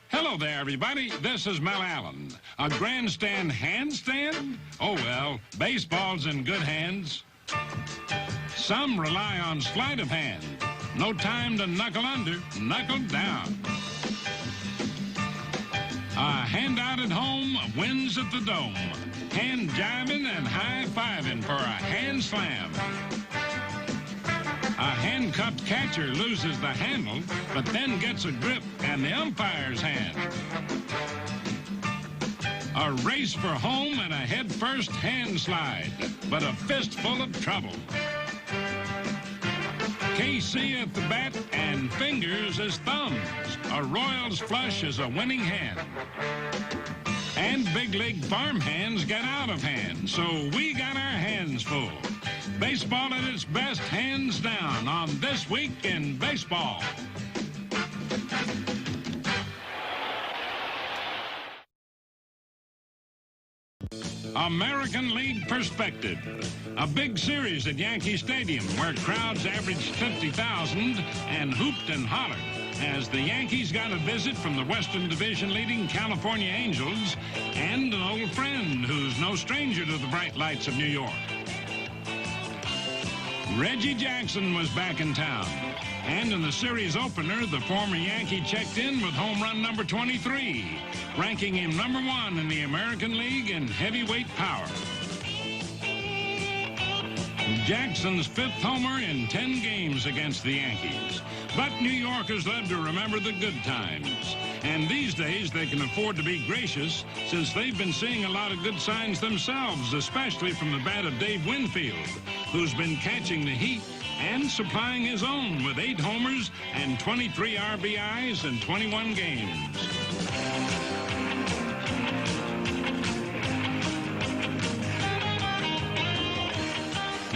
Hello there, everybody. This is Mel Allen. A grandstand handstand? Oh, well, baseball's in good hands. Some rely on sleight of hand. No time to knuckle under, knuckle down. A handout at home wins at the Dome. Hand jiving and high-fiving for a hand slam. A handcuffed catcher loses the handle, but then gets a grip and the umpire's hand. A race for home and a head-first hand slide, but a fistful of trouble. KC at the bat and fingers as thumbs. A Royals flush is a winning hand. And big league farm hands get out of hand, so we got our hands full. Baseball at its best, hands down, on This Week in Baseball. American League Perspective. A big series at Yankee Stadium where crowds averaged 50,000 and hooped and hollered as the Yankees got a visit from the Western Division leading California Angels and an old friend who's no stranger to the bright lights of New York. Reggie Jackson was back in town. And in the series opener, the former Yankee checked in with home run number 23, ranking him number 1 in the American League in heavyweight power. Jackson's 5th homer in 10 games against the Yankees. But New Yorkers love to remember the good times. And these days, they can afford to be gracious since they've been seeing a lot of good signs themselves, especially from the bat of Dave Winfield, who's been catching the heat and supplying his own with 8 homers and 23 RBIs in 21 games.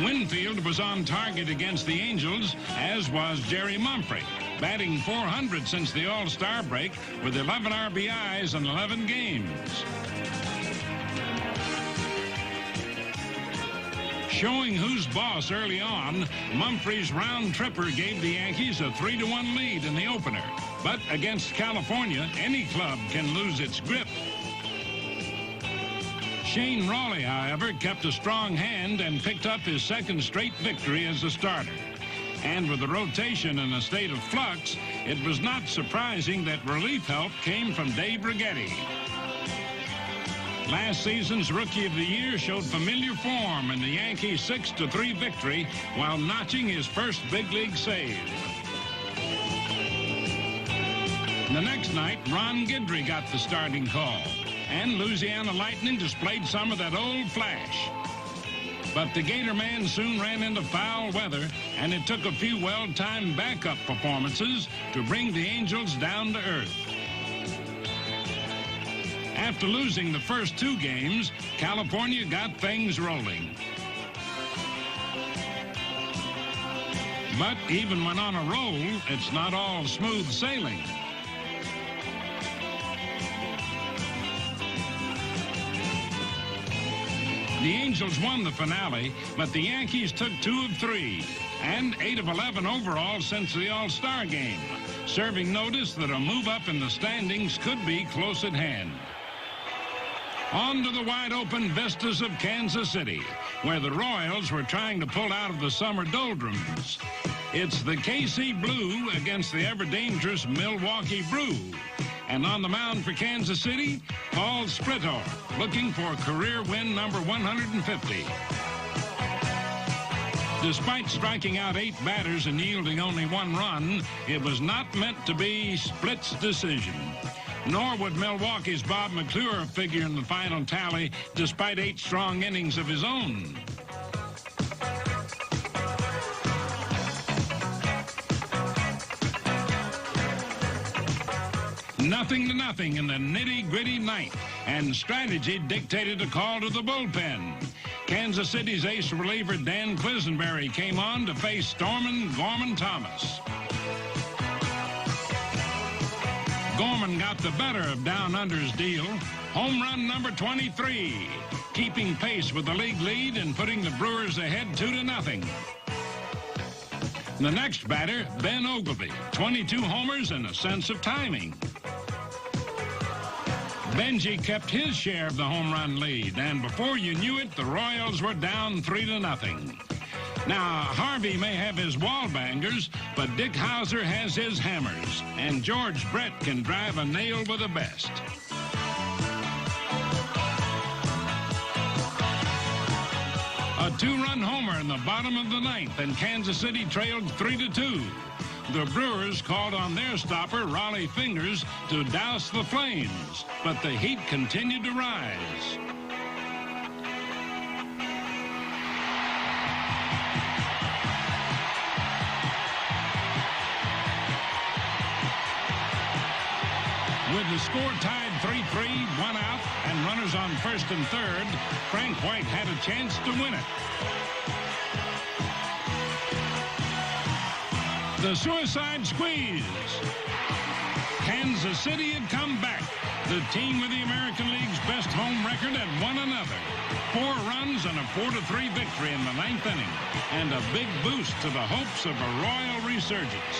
Winfield was on target against the Angels, as was Jerry Mumphrey, batting .400 since the All-Star break with 11 RBIs in 11 games. Showing who's boss early on, Mumphrey's round tripper gave the Yankees a 3-1 lead in the opener. But against California, any club can lose its grip. Shane Rawley, however, kept a strong hand and picked up his 2nd straight victory as a starter. And with the rotation in a state of flux, it was not surprising that relief help came from Dave Righetti. Last season's Rookie of the Year showed familiar form in the Yankees' 6-3 victory while notching his first big league save. The next night, Ron Guidry got the starting call, and Louisiana Lightning displayed some of that old flash. But the Gator man soon ran into foul weather, and it took a few well-timed backup performances to bring the Angels down to earth. After losing the first 2 games, California got things rolling. But even when on a roll, it's not all smooth sailing. The Angels won the finale, but the Yankees took 2 of 3 and 8 of 11 overall since the All-Star game, serving notice that a move up in the standings could be close at hand. On to the wide-open vistas of Kansas City, where the Royals were trying to pull out of the summer doldrums. It's the KC Blue against the ever-dangerous Milwaukee Brew. And on the mound for Kansas City, Paul Splitor, looking for career win number 150. Despite striking out 8 batters and yielding only 1 run, it was not meant to be Split's decision. Nor would Milwaukee's Bob McClure figure in the final tally, despite 8 strong innings of his own. Nothing to nothing in the nitty-gritty ninth, and strategy dictated a call to the bullpen. Kansas City's ace reliever Dan Quisenberry came on to face Stormin' Gorman Thomas. Gorman got the better of Down Under's deal. Home run number 23, keeping pace with the league lead and putting the Brewers ahead 2-0. The next batter, Ben Oglivie, 22 homers and a sense of timing. Benji kept his share of the home run lead, and before you knew it, the Royals were down 3-0. Now, Harvey may have his wall bangers, but Dick Hauser has his hammers, and George Brett can drive a nail with the best. A two-run homer in the bottom of the ninth, and Kansas City trailed 3-2. The Brewers called on their stopper, Raleigh Fingers, to douse the Flames, but the heat continued to rise. With the score tied 3-3, 1 out, and runners on first and third, Frank White had a chance to win it. The suicide squeeze. Kansas City had come back. The team with the American League's best home record had won another. 4 runs and a 4-3 victory in the 9th inning, and a big boost to the hopes of a Royal resurgence.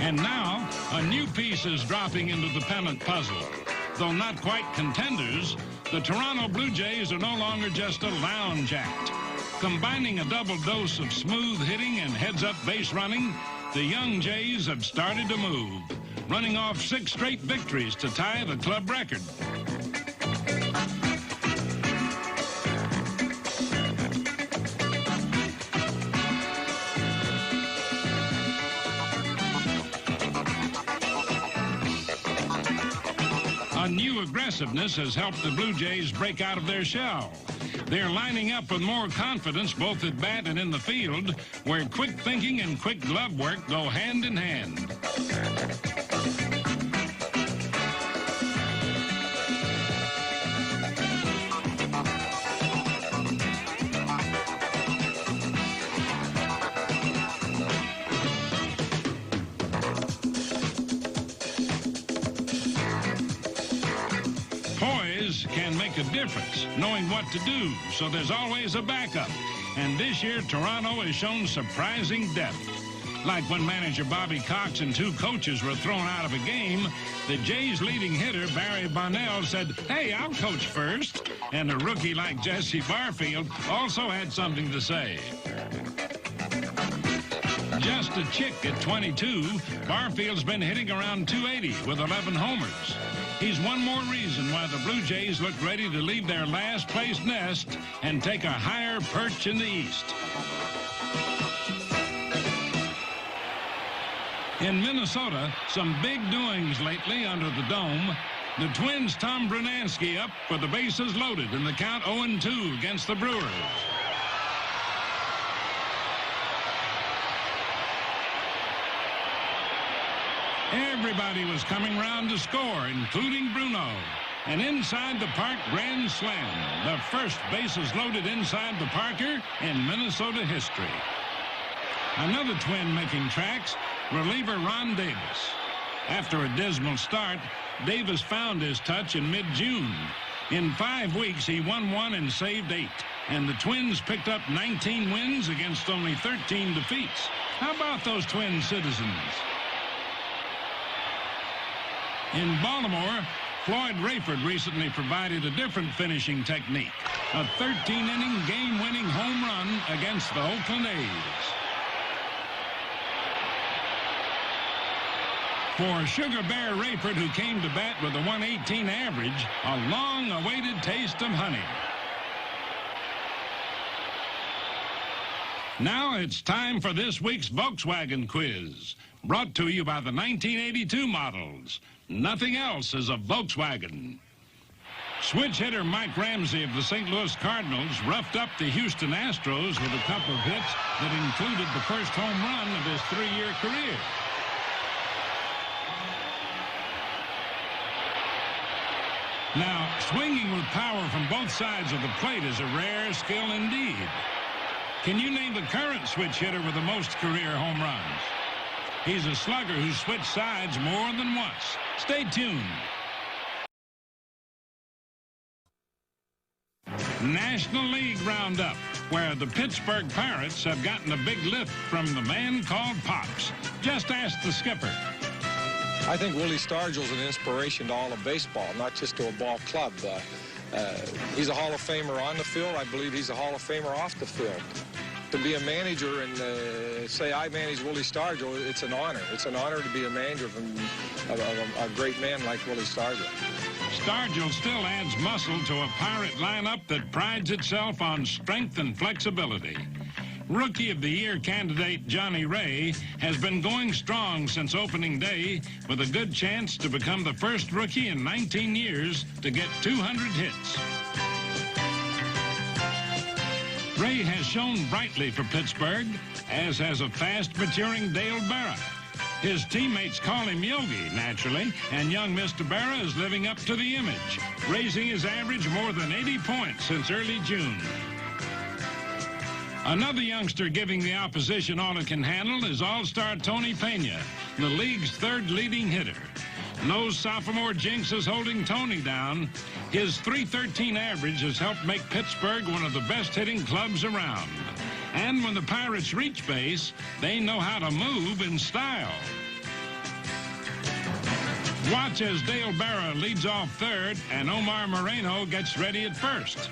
And now, a new piece is dropping into the pennant puzzle. Though not quite contenders, the Toronto Blue Jays are no longer just a lounge act. Combining a double dose of smooth hitting and heads-up base running, the young Jays have started to move, running off 6 straight victories to tie the club record. A new aggressiveness has helped the Blue Jays break out of their shell. They're lining up with more confidence both at bat and in the field, where quick thinking and quick glove work go hand in hand. Can make a difference, knowing what to do, so there's always a backup. And this year, Toronto has shown surprising depth. Like when manager Bobby Cox and 2 coaches were thrown out of a game, the Jays' leading hitter, Barry Bonnell, said, "Hey, I'll coach first." And a rookie like Jesse Barfield also had something to say. Just a chick at 22, Barfield's been hitting around 280 with 11 homers. He's one more reason why the Blue Jays look ready to leave their last-place nest and take a higher perch in the East. In Minnesota, some big doings lately under the dome. The Twins' Tom Brunansky up with the bases loaded in the count 0-2 against the Brewers. Everybody was coming round to score, including Bruno. An inside-the-park grand slam, the first bases loaded inside the Parker in Minnesota history. Another Twin making tracks, reliever Ron Davis. After a dismal start, Davis found his touch in mid-June. In 5 weeks, he won 1 and saved 8. And the Twins picked up 19 wins against only 13 defeats. How about those Twin citizens? In Baltimore, Floyd Rayford recently provided a different finishing technique. A 13-inning game-winning home run against the Oakland A's. For Sugar Bear Rayford, who came to bat with a 118 average, a long-awaited taste of honey. Now it's time for this week's Volkswagen quiz, brought to you by the 1982 models. Nothing else is a Volkswagen. Switch hitter Mike Ramsey of the St. Louis Cardinals roughed up the Houston Astros with a couple of hits that included the first home run of his 3-year career. Now, swinging with power from both sides of the plate is a rare skill indeed. Can you name the current switch hitter with the most career home runs? He's a slugger who switched sides more than once. Stay tuned. National League Roundup. where the Pittsburgh Pirates have gotten a big lift from the man called Pops. Just ask the skipper. I think Willie Stargell's an inspiration to all of baseball, not just to a ball club. He's a Hall of Famer on the field. I believe he's a Hall of Famer off the field. To be a manager and say I manage Willie Stargell, it's an honor. It's an honor to be a manager of a great man like Willie Stargell. Stargell still adds muscle to a Pirate lineup that prides itself on strength and flexibility. Rookie of the Year candidate Johnny Ray has been going strong since opening day with a good chance to become the first rookie in 19 years to get 200 hits. Ray has shone brightly for Pittsburgh, as has a fast-maturing Dale Berra. His teammates call him Yogi, naturally, and young Mr. Berra is living up to the image, raising his average more than 80 points since early June. Another youngster giving the opposition all it can handle is All-Star Tony Pena, the league's third leading hitter. No sophomore jinx is holding Tony down. His .313 average has helped make Pittsburgh one of the best hitting clubs around. And when the Pirates reach base, they know how to move in style. Watch as Dale Berra leads off third and Omar Moreno gets ready at first.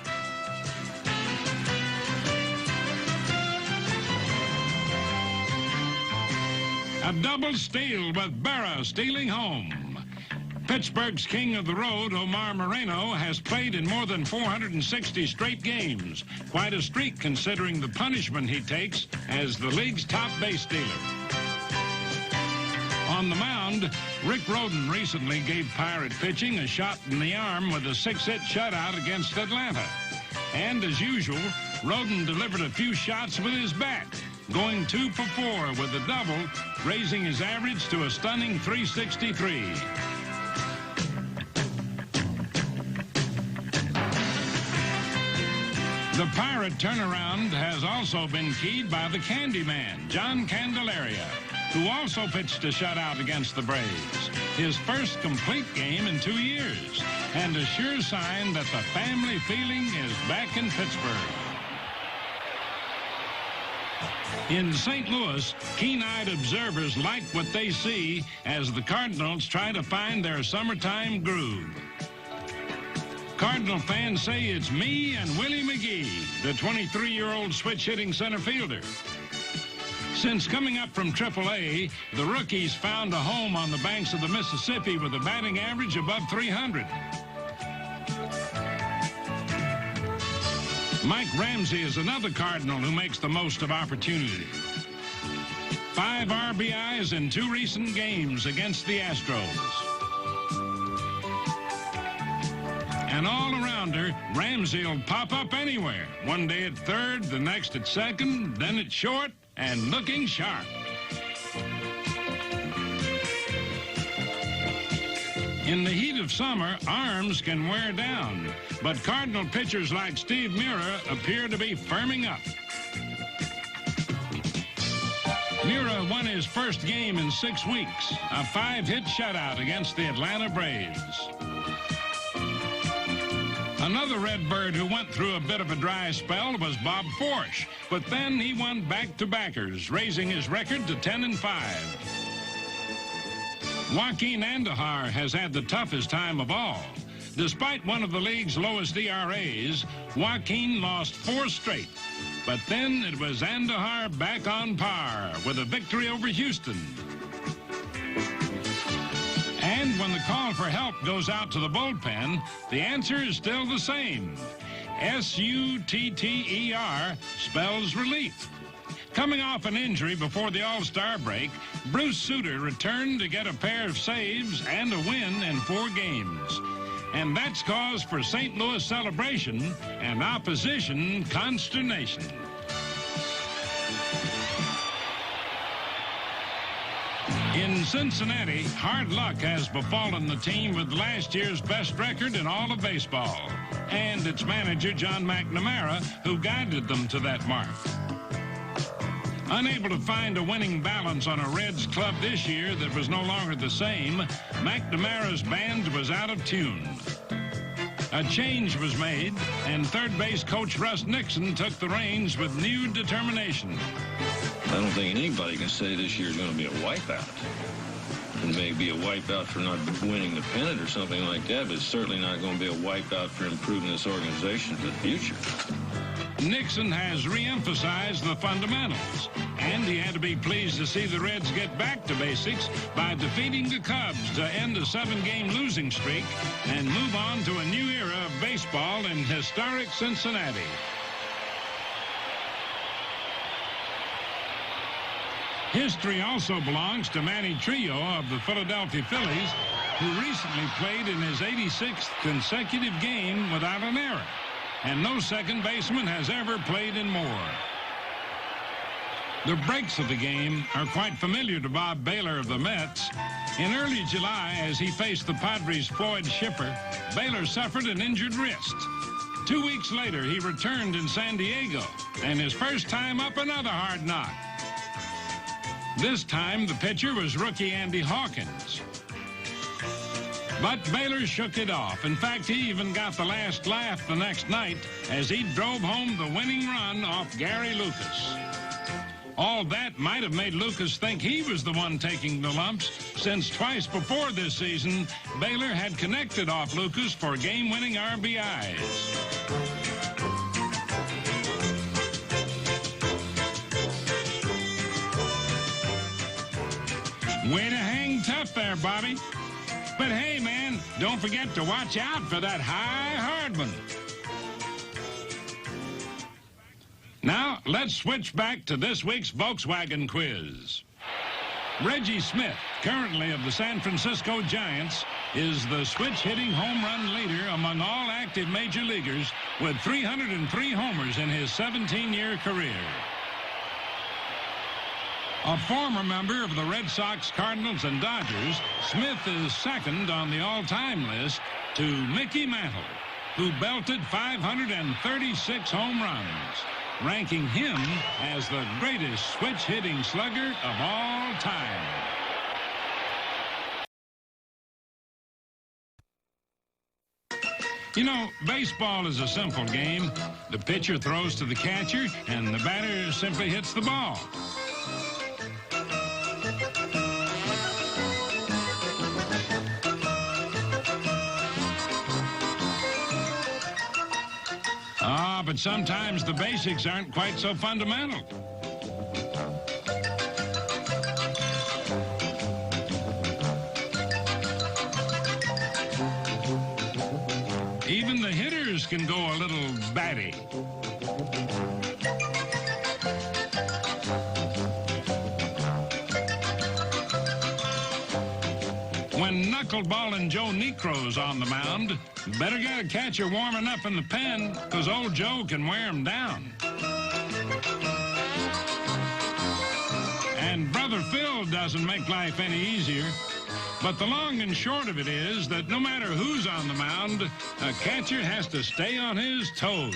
A double steal with Berra stealing home. Pittsburgh's king of the road, Omar Moreno, has played in more than 460 straight games. Quite a streak considering the punishment he takes as the league's top base stealer. On the mound, Rick Rhoden recently gave Pirate pitching a shot in the arm with a 6-hit shutout against Atlanta. And as usual, Rhoden delivered a few shots with his bat, going 2 for 4 with a double, raising his average to a stunning .363. The Pirate turnaround has also been keyed by the Candyman, John Candelaria, who also pitched a shutout against the Braves. His first complete game in 2 years, and a sure sign that the family feeling is back in Pittsburgh. In St. Louis, keen-eyed observers like what they see as the Cardinals try to find their summertime groove. Cardinal fans say it's me and Willie McGee, the 23-year-old switch-hitting center fielder. Since coming up from AAA, the rookies found a home on the banks of the Mississippi with a batting average above 300. Mike Ramsey is another Cardinal who makes the most of opportunity. 5 RBIs in 2 recent games against the Astros. An all-arounder, Ramsey will pop up anywhere. One day at third, the next at second, then at short, and looking sharp. In the heat of summer, arms can wear down, but Cardinal pitchers like Steve Mura appear to be firming up. Mura won his first game in 6 weeks, a 5-hit shutout against the Atlanta Braves. Another Redbird who went through a bit of a dry spell was Bob Forsch, but then he won back-to-backers, raising his record to 10-5. Joaquin Andujar has had the toughest time of all. Despite one of the league's lowest ERAs, Joaquin lost 4 straight. But then it was Andujar back on par with a victory over Houston. And when the call for help goes out to the bullpen, the answer is still the same. S-U-T-T-E-R spells relief. Coming off an injury before the All-Star break, Bruce Sutter returned to get a pair of saves and a win in 4 games. And that's cause for St. Louis celebration and opposition consternation. In Cincinnati, hard luck has befallen the team with last year's best record in all of baseball, and its manager, John McNamara, who guided them to that mark. Unable to find a winning balance on a Reds club this year that was no longer the same, McNamara's band was out of tune. A change was made, and third base coach Russ Nixon took the reins with new determination. I don't think anybody can say this year's going to be a wipeout. It may be a wipeout for not winning the pennant or something like that, but it's certainly not going to be a wipeout for improving this organization for the future. Nixon has re-emphasized the fundamentals, and he had to be pleased to see the Reds get back to basics by defeating the Cubs to end a 7-game losing streak and move on to a new era of baseball in historic Cincinnati. History also belongs to Manny Trillo of the Philadelphia Phillies, who recently played in his 86th consecutive game without an error. And no second baseman has ever played in more. The breaks of the game are quite familiar to Bob Baylor of the Mets. In early July, as he faced the Padres' Floyd Schiffer, Baylor suffered an injured wrist. 2 weeks later, he returned in San Diego, and his first time up, another hard knock. This time, the pitcher was rookie Andy Hawkins. But Baylor shook it off. In fact, he even got the last laugh the next night as he drove home the winning run off Gary Lucas. All that might have made Lucas think he was the one taking the lumps, since twice before this season, Baylor had connected off Lucas for game-winning RBIs. Way to hang tough there, Bobby. But hey, man, don't forget to watch out for that high hardman. Now, let's switch back to this week's Volkswagen quiz. Reggie Smith, currently of the San Francisco Giants, is the switch-hitting home run leader among all active major leaguers with 303 homers in his 17-year career. A former member of the Red Sox, Cardinals, and Dodgers, Smith is second on the all-time list to Mickey Mantle, who belted 536 home runs, ranking him as the greatest switch-hitting slugger of all time. You know, baseball is a simple game. The pitcher throws to the catcher, and the batter simply hits the ball. But sometimes the basics aren't quite so fundamental. Even the hitters can go a little batty. When knuckleballin' Joe Niekro's on the mound, better get a catcher warm enough in the pen, because old Joe can wear him down. And Brother Phil doesn't make life any easier. But the long and short of it is that no matter who's on the mound, a catcher has to stay on his toes.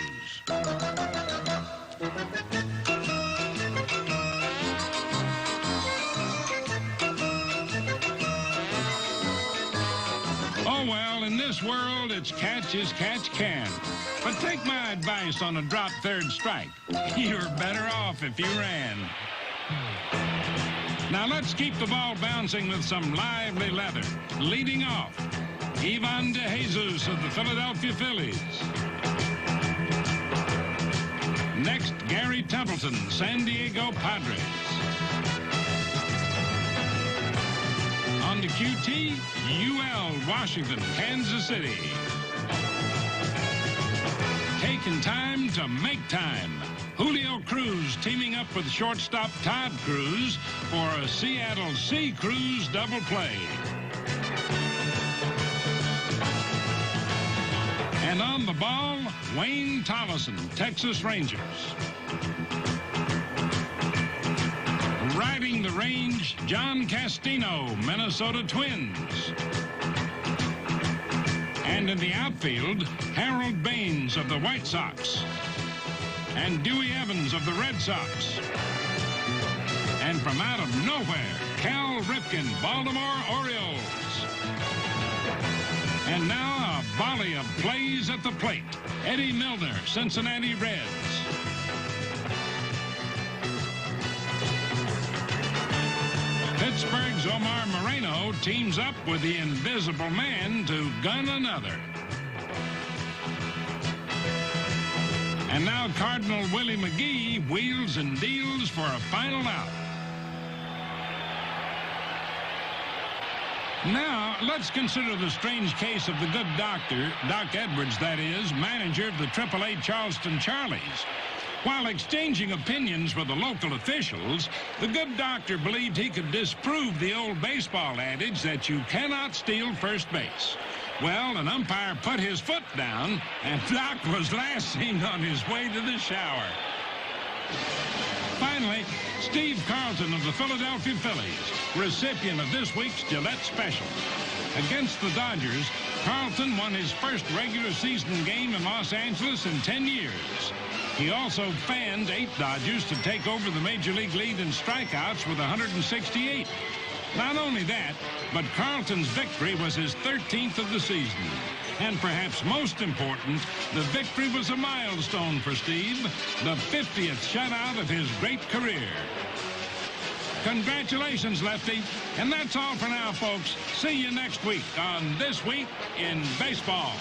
Oh, well, in this world, it's catch as catch can. But take my advice on a drop third strike. You're better off if you ran. Now let's keep the ball bouncing with some lively leather. Leading off, Ivan DeJesus of the Philadelphia Phillies. Next, Gary Templeton, San Diego Padres. On the QT, UL, Washington, Kansas City. Taking time to make time. Julio Cruz teaming up with shortstop Todd Cruz for a Seattle Sea Cruz double play. And on the ball, Wayne Tollison, Texas Rangers. Riding the range, John Castino, Minnesota Twins. And in the outfield, Harold Baines of the White Sox. And Dewey Evans of the Red Sox. And from out of nowhere, Cal Ripken, Baltimore Orioles. And now a volley of plays at the plate. Eddie Milner, Cincinnati Reds. Pittsburgh's Omar Moreno teams up with the Invisible Man to gun another. And now Cardinal Willie McGee wheels and deals for a final out. Now, let's consider the strange case of the good doctor, Doc Edwards, that is, manager of the AAA Charleston Charlies. While exchanging opinions with the local officials, the good doctor believed he could disprove the old baseball adage that you cannot steal first base. Well, an umpire put his foot down, and Doc was last seen on his way to the shower. Finally, Steve Carlton of the Philadelphia Phillies, recipient of this week's Gillette Special. Against the Dodgers, Carlton won his first regular season game in Los Angeles in 10 years. He also fanned 8 Dodgers to take over the Major League lead in strikeouts with 168. Not only that, but Carlton's victory was his 13th of the season. And perhaps most important, the victory was a milestone for Steve, the 50th shutout of his great career. Congratulations, Lefty. And that's all for now, folks. See you next week on This Week in Baseball.